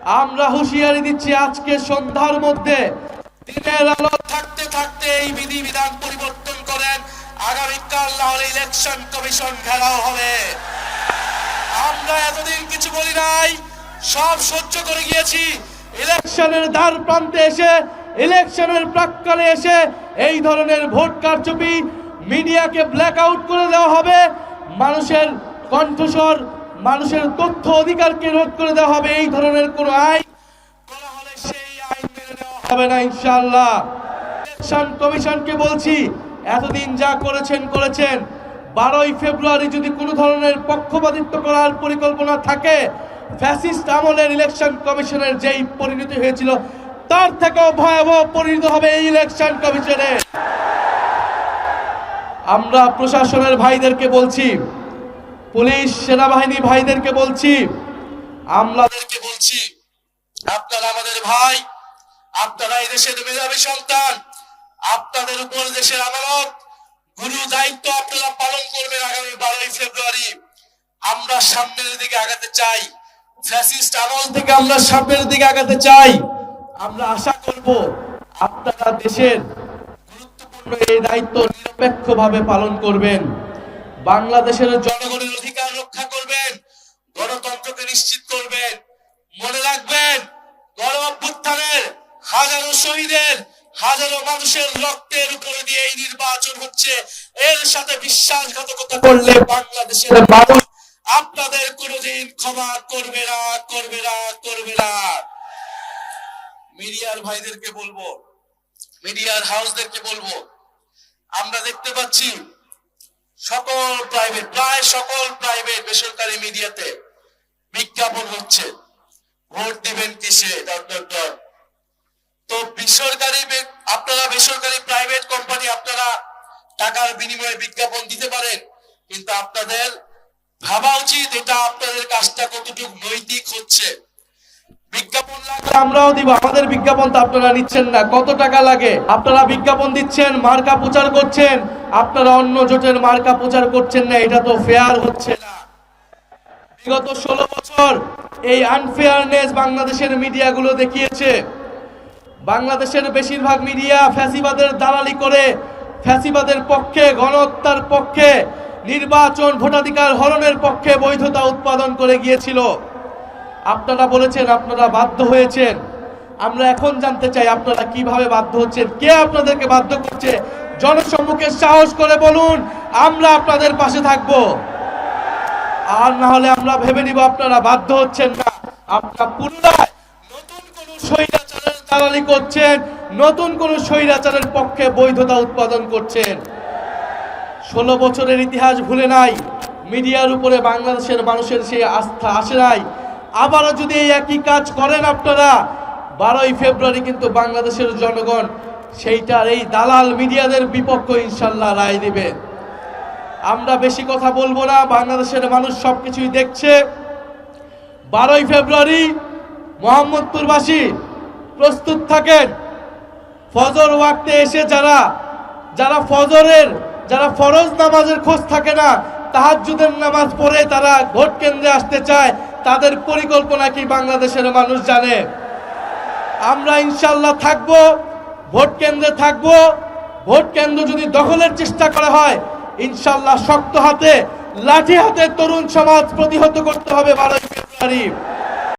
আমরা হুঁশিয়ারি দিচ্ছি, আজকে সন্ধ্যার মধ্যে দিনের আলো থাকতে থাকতে এই বিধিবিধান পরিবর্তন করেন। আগামীকাল না হলে ইলেকশন কমিশন ঘেরাও হবে। আমরা এতদিন কিছু বলি নাই, সব সহ্য করে গিয়েছি। ইলেকশনের দ্বার প্রান্তে এসে, ইলেকশনের প্রাক্কালে এসে এই ধরনের ভোট কারচুপি, মিডিয়াকে ব্ল্যাক আউট করে দেওয়া হবে, মানুষের কণ্ঠস্বর, মানুষের তথ্য অধিকারকে রোধ করে দেওয়া হবে। এই ধরনের কোন আইন করা হলে সেই আইন মেনে নেওয়া হবে না ইনশাআল্লাহ। ইলেকশন কমিশনকে বলছি, এতদিন যা করেছেন 12ই ফেব্রুয়ারি যদি কোনো ধরনের পক্ষপাতিত্ব করার পরিকল্পনা থাকে, ফ্যাসিস্ট আমলের ইলেকশন কমিশনের যেই পরিণতি হয়েছিল তার থেকেও ভয়াবহ পরিণত হবে এই ইলেকশন কমিশনে। আমরা প্রশাসনের ভাইদেরকে বলছি, পুলিশ সেনাবাহিনী ভাইদেরকে বলছি, আমলাদেরকে বলছি, আপনারা আমাদের ভাই, আপনারা এই দেশের মেধাবী সন্তান, আপনাদের উপর দেশের আদালত গুরু দায়িত্ব আপনারা পালন করবেন। আগামী 12ই ফেব্রুয়ারি আমরা সামনের দিকে আগাতে চাই, ফ্যাসিস্ট আমল থেকে আমরা সামনের দিকে আগাতে চাই। আমরা আশা করব আপনারা দেশের গুরুত্বপূর্ণ এই দায়িত্ব নিরপেক্ষভাবে পালন করবেন, বাংলাদেশের জনগণের অধিকার রক্ষা করবেন, গণতন্ত্রকে নিশ্চিত করবেন। মনে রাখবেন, গণ অভ্যুত্থানের হাজারো শহীদের, হাজারো মানুষের রক্তের উপরে দিয়ে এই নির্বাচন হচ্ছে। এর সাথে বিশ্বাসঘাতকতা করলে বাংলাদেশের মানুষ আপনাদের কোনোদিন ক্ষমা করবে না, করবে না, করবে না। মিডিয়ার ভাইদেরকে বলবো, মিডিয়ার হাউসদেরকে বলবো, আমরা দেখতে পাচ্ছি সকল প্রাইভেট, প্রায় সকল প্রাইভেট বেসরকারি মিডিয়াতে বিজ্ঞাপন হচ্ছে, ভোট দিবেন কিসে, তো বেসরকারি, আপনারা বেসরকারি প্রাইভেট কোম্পানি, আপনারা টাকার বিনিময়ে বিজ্ঞাপন দিতে পারেন, কিন্তু আপনাদের ভাবা উচিত এটা আপনাদের কাজটা কতটুকু নৈতিক হচ্ছে। বিজ্ঞাপন লাগলে আমরাও দিব, আমাদের বিজ্ঞাপন তো আপনারা নিচ্ছেন না। কত টাকা লাগে? আপনারা বিজ্ঞাপন দিচ্ছেন, মার্কা প্রচার করছেন, আপনারা অন্য জোটের মার্কা প্রচার করছেন না। এটা তো ফেয়ার হচ্ছে না। বিগত 16 বছর এই আনফেয়ারনেস বাংলাদেশের মিডিয়াগুলো দেখিয়েছে। বাংলাদেশের বেশিরভাগ মিডিয়া ফ্যাসিবাদের দালালি করে, ফ্যাসিবাদের পক্ষে, গণহত্যার পক্ষে, নির্বাচন ভোটাধিকার হরণের পক্ষে বৈধতা উৎপাদন করে গিয়েছিল। আপনারা বলেছেন আপনারা বাধ্য হয়েছেন। আমরা এখন জানতে চাই আপনারা কিভাবে বাধ্য হচ্ছেন, কে আপনাদেরকে বাধ্য করছে? জনসম্মুখে সাহস করে বলুন, আমরা আপনাদের পাশে থাকব। আর না হলে আমরা ভেবে নিব আপনারা বাধ্য হচ্ছেন না, আপনারা পুনরায় নতুন কোন স্বৈরাচারের দালালি করছেন, নতুন কোন স্বৈরাচারের পক্ষে বৈধতা উৎপাদন করছেন। 16 বছরের ইতিহাস ভুলে নাই, মিডিয়ার উপরে বাংলাদেশের মানুষের সেই আস্থা আসে নাই। আবারও যদি এই একই কাজ করেন আপনারা, 12ই ফেব্রুয়ারি কিন্তু বাংলাদেশের জনগণ সেইটার এই দালাল মিডিয়াদের বিপক্ষে ইনশাল্লাহ রায় দিবে। আমরা বেশি কথা বলবো না, বাংলাদেশের মানুষ সবকিছুই দেখছে। 12ই ফেব্রুয়ারি মোহাম্মদপুরবাসী প্রস্তুত থাকেন। ফজর ওয়াক্তে এসে যারা ফরজ নামাজের খোঁজ থাকে না, তাহাজ্জুদের নামাজ পড়ে তারা ভোট কেন্দ্রে আসতে চায়, তাদের পরিকল্পনা কি বাংলাদেশের মানুষ জানে? আমরা ইনশাল্লাহ থাকবো, ভোট কেন্দ্রে থাকবো। ভোট কেন্দ্র যদি দখলের চেষ্টা করা হয়, ইনশাল্লাহ শক্ত হাতে, লাঠি হাতে তরুণ সমাজ প্রতিহত করতে হবে 12ই ফেব্রুয়ারি।